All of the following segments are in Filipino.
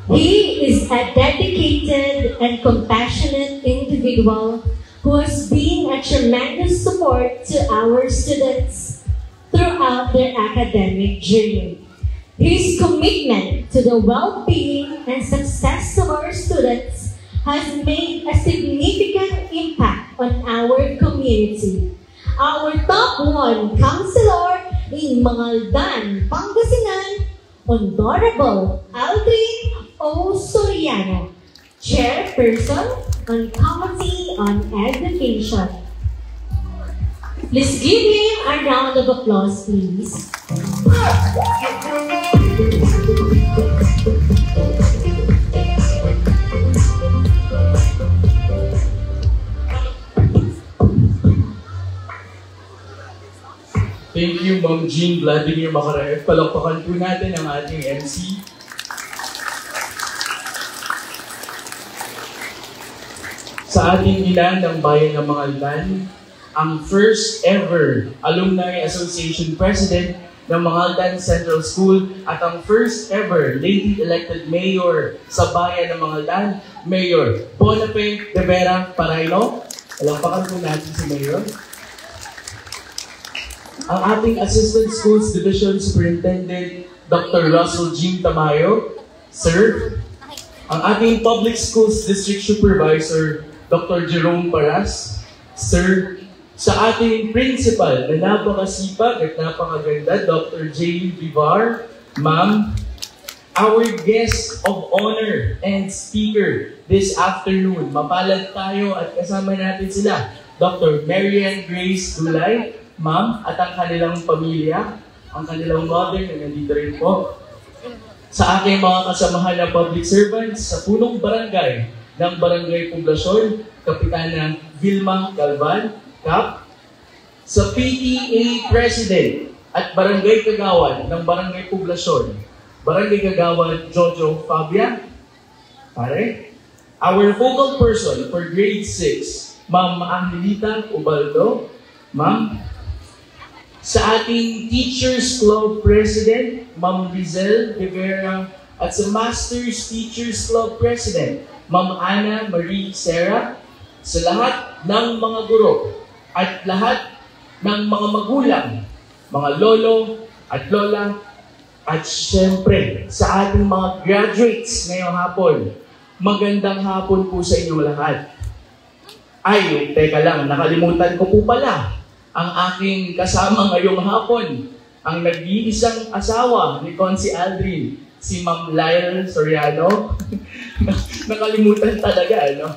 He is a dedicated and compassionate individual who has been a tremendous support to our students throughout their academic journey. His commitment to the well-being and success of our students has made a significant impact on our community. Our top 1 counselor in Mangaldan, Pangasinan, Honorable Aldrin O. Soriano, Chairperson on Committee on Education. Let's give him a round of applause, please. Thank you, Ma'am Jean Vladimir Macaraev. Palakpakan po natin ang ating MC. Sa ating ina ng Bayan ng Mangaldan, ang first ever Alumni Association President ng Mangaldan Central School at ang first ever lady elected mayor sa Bayan ng Mangaldan, Mayor Bonape de Vera Paraino. Palakpakan po natin si Mayor. Ang ating Assistant Schools Division Superintendent, Dr. Russell Jean Tamayo, Sir. Ang ating Public Schools District Supervisor, Dr. Jerome Paras, Sir. Sa ating Principal na napakasipag at napakaganda, Dr. J. Vivar, Ma'am. Our guest of honor and speaker this afternoon, mapalad tayo at kasama natin sila, Dr. Marian Grace Dulay, Ma'am, at ang kanilang pamilya, ang kanilang mother na nandito rin po. Sa aking mga kasamahan na public servants sa punong barangay ng Barangay Poblasyon, Kapitana Vilma Galvan, Kap. Sa PTA President at Barangay Kagawan ng Barangay Poblasyon, Barangay Kagawan Jojo Fabia. Pare. Our focal person for grade 6, Ma'am Angelita Ubaldo, Ma'am. Sa ating Teachers Club President, Ma'am Rizel de Vera, at sa Masters Teachers Club President, Ma'am Ana Marie Serra, sa lahat ng mga guro at lahat ng mga magulang, mga lolo at lola, at syempre sa ating mga graduates ngayong hapon, magandang hapon po sa inyo lahat. Ay, teka lang, nakalimutan ko po pala ang aking kasama ngayong hapon, ang nag-iisang asawa ni Consi Aldrin, si Ma'am Lyle Soriano. Nakalimutan talaga, no?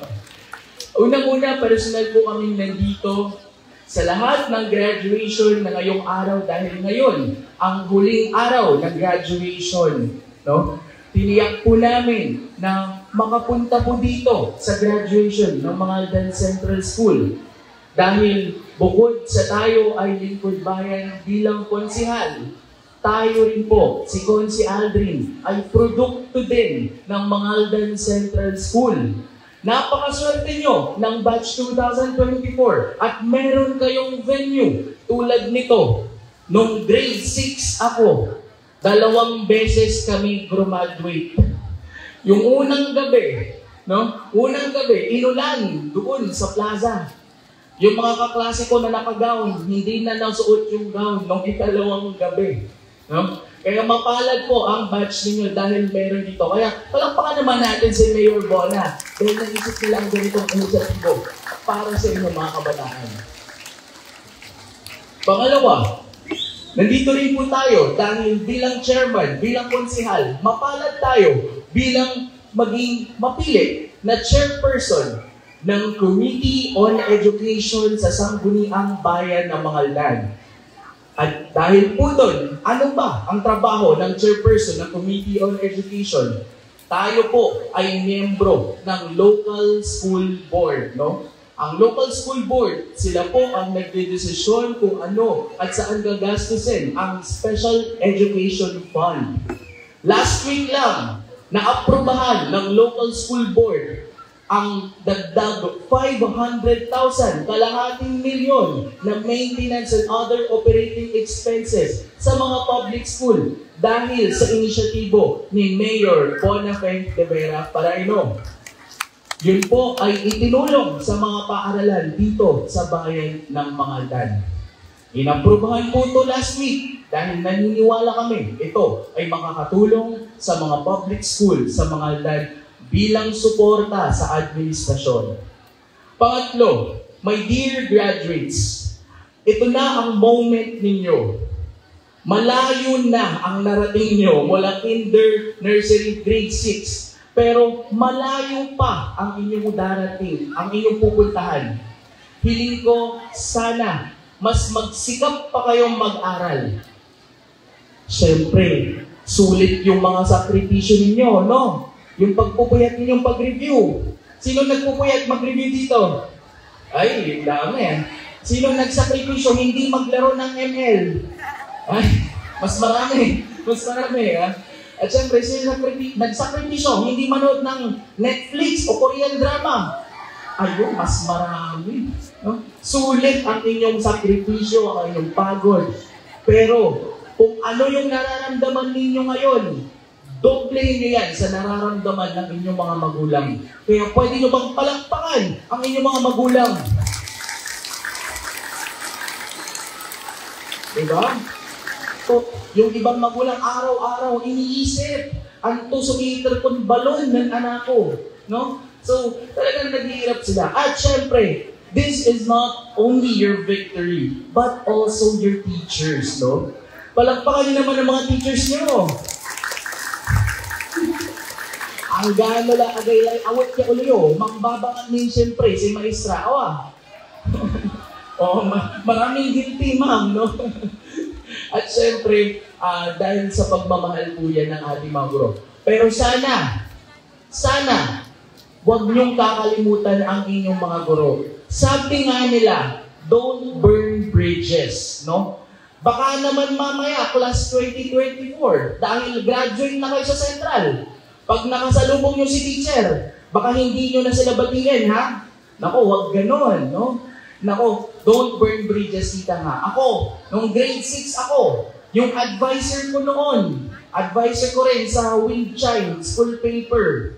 Unang-una, personal po kaming nandito sa lahat ng graduation na ngayong araw dahil ngayon, ang huling araw ng graduation, no? Tiniyak po namin na makapunta po dito sa graduation ng Mangaldan Central School. Dahil bukod sa tayo ay lingkod bayan bilang konsihal, tayo rin po, si Consi Aldrin, ay produkto din ng Mangaldan Central School. Napakaswerte nyo ng batch 2024 at meron kayong venue tulad nito. Nung grade 6 ako, 2 beses kami graduate. Yung unang gabi, no? Unang gabi, inulan doon sa plaza. Yung mga kaklase ko na nakagown, hindi na nasuot yung gown nung ikalawang gabi. No? Kaya mapalad po ang batch ninyo dahil meron dito. Kaya palakpakan naman natin si Mayor Bona dahil naisip nila ang ganitong inisyatibo para sa inyo mga kabataan. Pangalawa, nandito rin po tayo dahil bilang chairman, bilang konsihal, mapalad tayo bilang maging mapili na chairperson ng Committee on Education sa Sangguniang Bayan ng Mangaldan. At dahil po doon, ano ba ang trabaho ng chairperson ng Committee on Education? Tayo po ay miyembro ng Local School Board, no? Ang Local School Board, sila po ang nagdedesisyon kung ano at saan gagastusin ang Special Education Fund. Last week lang, naaprubahan ng Local School Board ang dagdag 500,000, kalahating milyon na maintenance and other operating expenses sa mga public school dahil sa inisyatibo ni Mayor Bonafe de Vera Paraino. Yun po ay itinulong sa mga paaralan dito sa bayan ng Mangaldan. Inaprubahan po ito last week dahil naniniwala kami ito ay makakatulong sa mga public school sa Mangaldan bilang suporta sa administrasyon. Pangatlo, my dear graduates, ito na ang moment ninyo. Malayo na ang narating nyo mula kinder, nursery, grade 6. Pero malayo pa ang inyong darating, ang inyong pupuntahan. Hiling ko, sana, mas magsikap pa kayong mag-aral. Siyempre, sulit yung mga sakripisyo ninyo, no? Yung pagpupuyat ninyong pag-review. Sino nagpupuyat mag-review dito? Ay, dami yan. Sino nagsakripisyo hindi maglaro ng ML? Ay, mas marami. Mas marami, ha? At syempre, sino nagsakripisyo hindi manood ng Netflix o Korean drama? Ayun, mas marami. No? Sulit ang inyong sakripisyo, ang inyong pagod. Pero, kung ano yung nararamdaman ninyo ngayon, doblehin nyo yan sa nararamdaman ng inyong mga magulang. Kaya pwede nyo bang palakpakan ang inyong mga magulang? Diba? So, yung ibang magulang araw-araw iniisip, ano to sumiter kong balon ng anak ko. No? So, talagang naghihirap sila. At syempre, this is not only your victory, but also your teachers. No? Palakpakan nyo naman ang mga teachers nyo. Ang gano lang agay awat kaya uliyo, mangbabangan din siyempre si Maestra. Maraming guilty, ma'am, no? At siyempre, dahil sa pagmamahal po yan ng ating mga guro. Pero sana, huwag niyong kakalimutan ang inyong mga guro. Sabi nga nila, don't burn bridges, no? Baka naman mamaya, class 2024, dahil graduate na kayo sa Central, pag nakasalubong nyo si teacher, baka hindi nyo na sila batingin, ha? Nako, wag ganon, no? Nako, don't burn bridges, tita nga. Ako, nung grade 6 ako, yung advisor ko noon, advisor ko rin sa Wind Chime, school paper.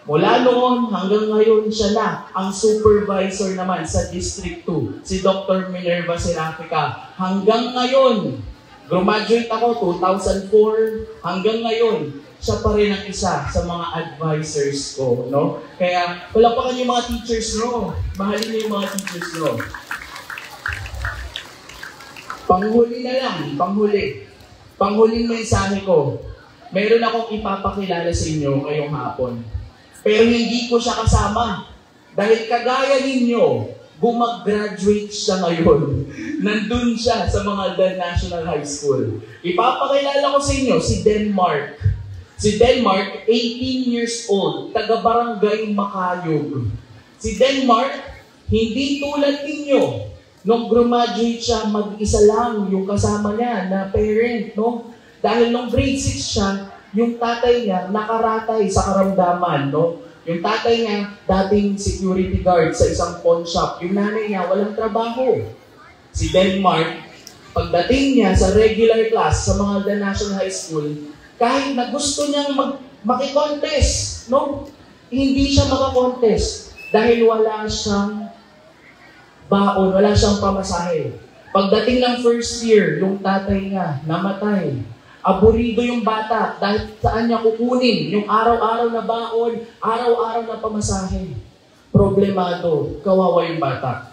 Mula noon hanggang ngayon siya na ang supervisor naman sa District 2, si Dr. Minerva Serafica. Hanggang ngayon, graduate ako 2004, hanggang ngayon, siya pa rin ang isa sa mga advisors ko, no? Kaya, palapakan yung mga teachers, no? Mahalin niyo yung mga teachers, no? Panghuli na lang, panghuling mensahe ko. Meron akong ipapakilala sa inyo ngayong hapon. Pero hindi ko siya kasama. Dahil kagaya ninyo, gumag-graduate siya ngayon. Nandun siya sa Mangaldan National High School. Ipapakilala ko sa inyo si Denmark. Si Denmark, 18 years old, taga-barangay Makayog. Si Denmark, hindi tulad ninyo. Nung graduate siya, mag-isa lang yung kasama niya na parent, no? Dahil nung grade 6 siya, yung tatay niya nakaratay sa karamdaman, no? Yung tatay niya, dating security guard sa isang pawn shop. Yung nanay niya, walang trabaho. Si Denmark, pagdating niya sa regular class sa Mangaldan National High School, kahit na gusto niyang maki-contest, no? Hindi siya maka-contest dahil wala siyang baon, wala siyang pamasahe. Pagdating ng first year, yung tatay niya namatay. Aburido yung bata dahil saan niya kukunin yung araw-araw na baon, araw-araw na pamasahe. Problemado, kawawa yung bata.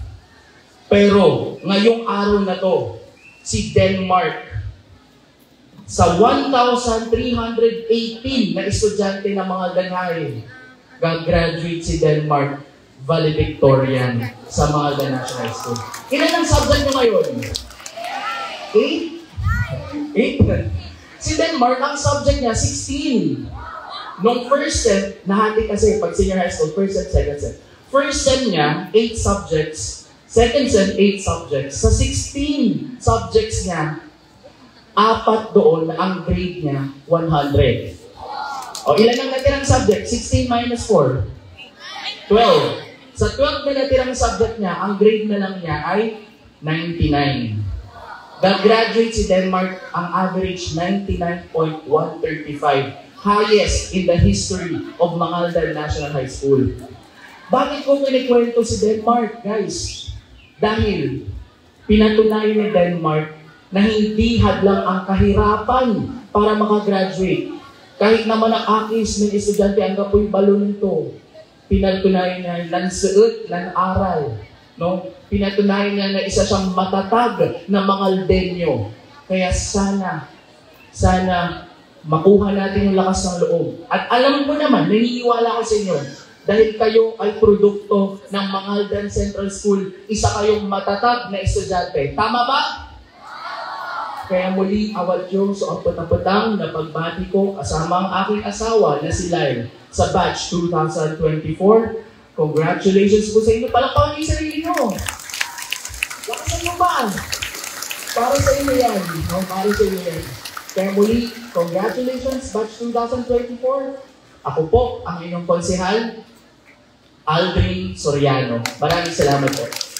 Pero ngayong araw na to, si Denmark, sa 1,318 na estudyante ng mga Ganhay, gagraduate si Denmark valedictorian sa Mangaldan National High School. Ilan ang subject nyo ngayon? 8? Si Denmark, ang subject niya, 16. Nung first sem, nahati kasi pag senior high school, first sem, second sem. First sem niya, 8 subjects. Second sem, 8 subjects. Sa 16 subjects niya, 4 doon na ang grade niya, 100. O, ilan ang natirang subject? 16 minus 4? 12. Sa 12 na natirang subject niya, ang grade na lang niya ay 99. Nag-graduate si Denmark, ang average 99.135. Highest in the history of Mangaldan National High School. Bakit ko kinikwento si Denmark, guys? Dahil pinatunayan ni Denmark na hindi hadlang ang kahirapan para makagraduate. Kahit naman ang akis ng estudyante ang kapoy balon nito, pinatunayan niya lansuot, lan-aral. No? Pinatunayan niya na isa siyang matatag na Mangaldenyo. Kaya sana makuha natin yung lakas ng loob. At alam ko naman, naniniwala ko sa inyo, dahil kayo ay produkto ng Mangaldan Central School, isa kayong matatag na estudyante. Tama ba? Kaya muli, awat yung so ang putang na pagbati ko kasama ang aking asawa na si Lyle sa batch 2024. Congratulations po sa inyo. Palakpakan niyo yung sarili nyo. Lakasan mo ba? Para sa inyo yan. No? Para sa inyo yan. Kaya muli, congratulations batch 2024. Ako po, ang inyong konsehal, Aldrin Soriano. Maraming salamat po.